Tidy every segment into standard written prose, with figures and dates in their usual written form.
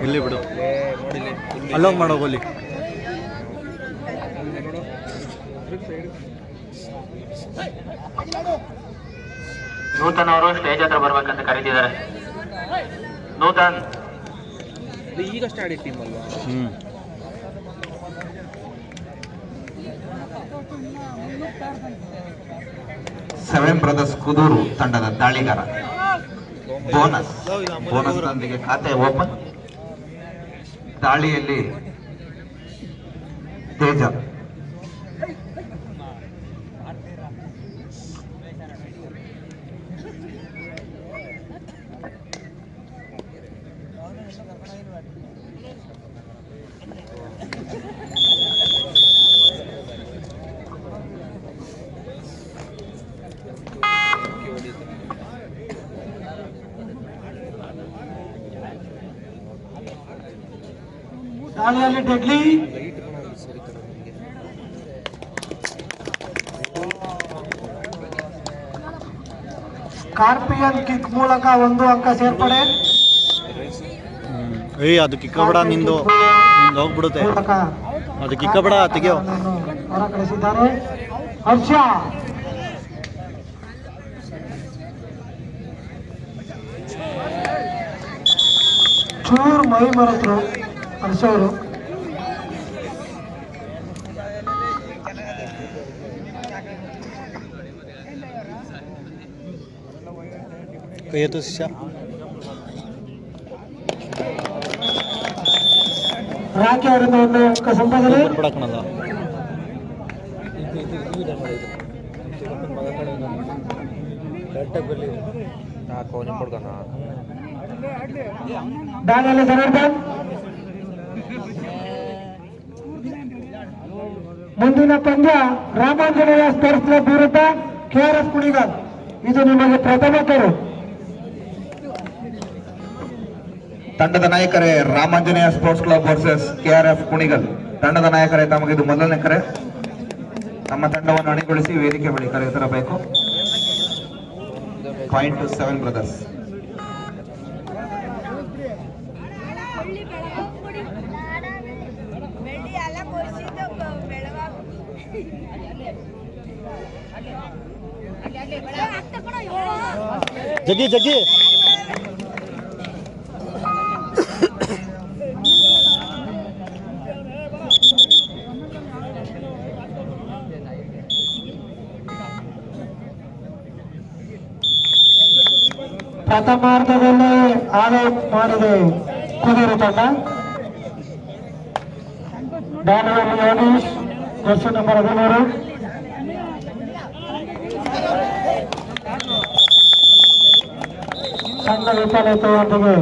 ಇಲ್ಲಿ ಬಿಡು, ಅಲ್ಲೋಗಿ ಮಾಡೋಗೋಲಿ. ನೂತನ್ ಅವರು ಸ್ಟೇಜ್ ಹತ್ರ ಬರ್ಬೇಕಂತ ಕರೀತಿದ್ದಾರೆ. ನೂತನ್ ಈಗ ಸ್ಟಾರ್ಟ್ ಟೀಮ್ ಅಲ್ವಾ? ಸೆವೆನ್ ಬ್ರದರ್ಸ್ ಕುದೂರು ತಂಡದ ದಾಳಿಗಾರ. ಬೋನಸ್ ನೊಂದಿಗೆ ಖಾತೆ ಓಪನ್. ದಾಳಿಯಲ್ಲಿ ತೇಜ. ದಾಳಿಯಲ್ಲಿ ಡೆಡ್ಲಿ ಸ್ಕಾರ್ಪಿಯನ್ ಕಿಕ್ ಮೂಲಕ 1 ಅಂಕ ಸೇರ್ಪಡೆ. ಅದು ಕಿಕ್ಕಬೇಡ, ನಿಂದು ಹೋಗ್ಬಿಡುತ್ತೆ. ಅದು ಕಿಕ್ಕಬೇಡ, ತೆಗೆಯೋ. ಹೊರ ಕಳಿಸಿದ್ದಾರೆ ಹರ್ಷ. ಚೂರು ಮೈ ಮರೆತರು ಹರ್ಷ ಅವರು. ಕೈ ಎತ್ತು ಶಿಷ್ಯ. ರಾಕಿ ಅವರಿಂದ 1 ಅಂಕ ಸಂಪಾದನೆ. ಬಿಡಕಣಲ್ಲ. ದಾಳಿಯಲ್ಲಿ ಜನಾರ್ದನ್. ಮುಂದಿನ ಪಂದ್ಯ ರಾಮಾಂಜನೇಯ ಸ್ಪೋರ್ಟ್ಸ್ ಕ್ಲಬ್ ವಿರುದ್ಧ KRF ಕುಣಿಗಲ್. ಇದು ನಿಮಗೆ ಪ್ರಥಮ ಕರು. ತಂಡದ ನಾಯಕರೇ Ramanjaneya sports club versus KRF Kunigal. ತಂಡದ ನಾಯಕರೇ, ತಮಗಿದು ಮೊದಲನೇ ಕರೆ. ತಮ್ಮ ತಂಡವನ್ನು ಅಣಿಗೊಳಿಸಿ ವೇದಿಕೆ ಬಳಿ ಕರೆತರಬೇಕು. Point to 7 brothers. ಜಗ್ಗಿ ಜಗ್ಗಿ ಪ್ರಥಮಾರ್ಧದಲ್ಲಿ ಆಲೌಟ್ ಮಾಡಿದೆ ಕುದೂರು ತಂಡ. ದಾಳಿಯಲ್ಲಿ ಯೋಗೇಶ್, ಜರ್ಸಿ ನಂಬರ್ 13. ಸಣ್ಣ ವಿಫಲತೆಯೊಂದಿಗೆ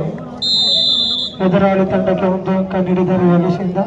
ಎದುರಾಳಿ ತಂಡಕ್ಕೆ 1 ಅಂಕ ನೀಡಿದರು ಯೋಗೇಶಿಂದ.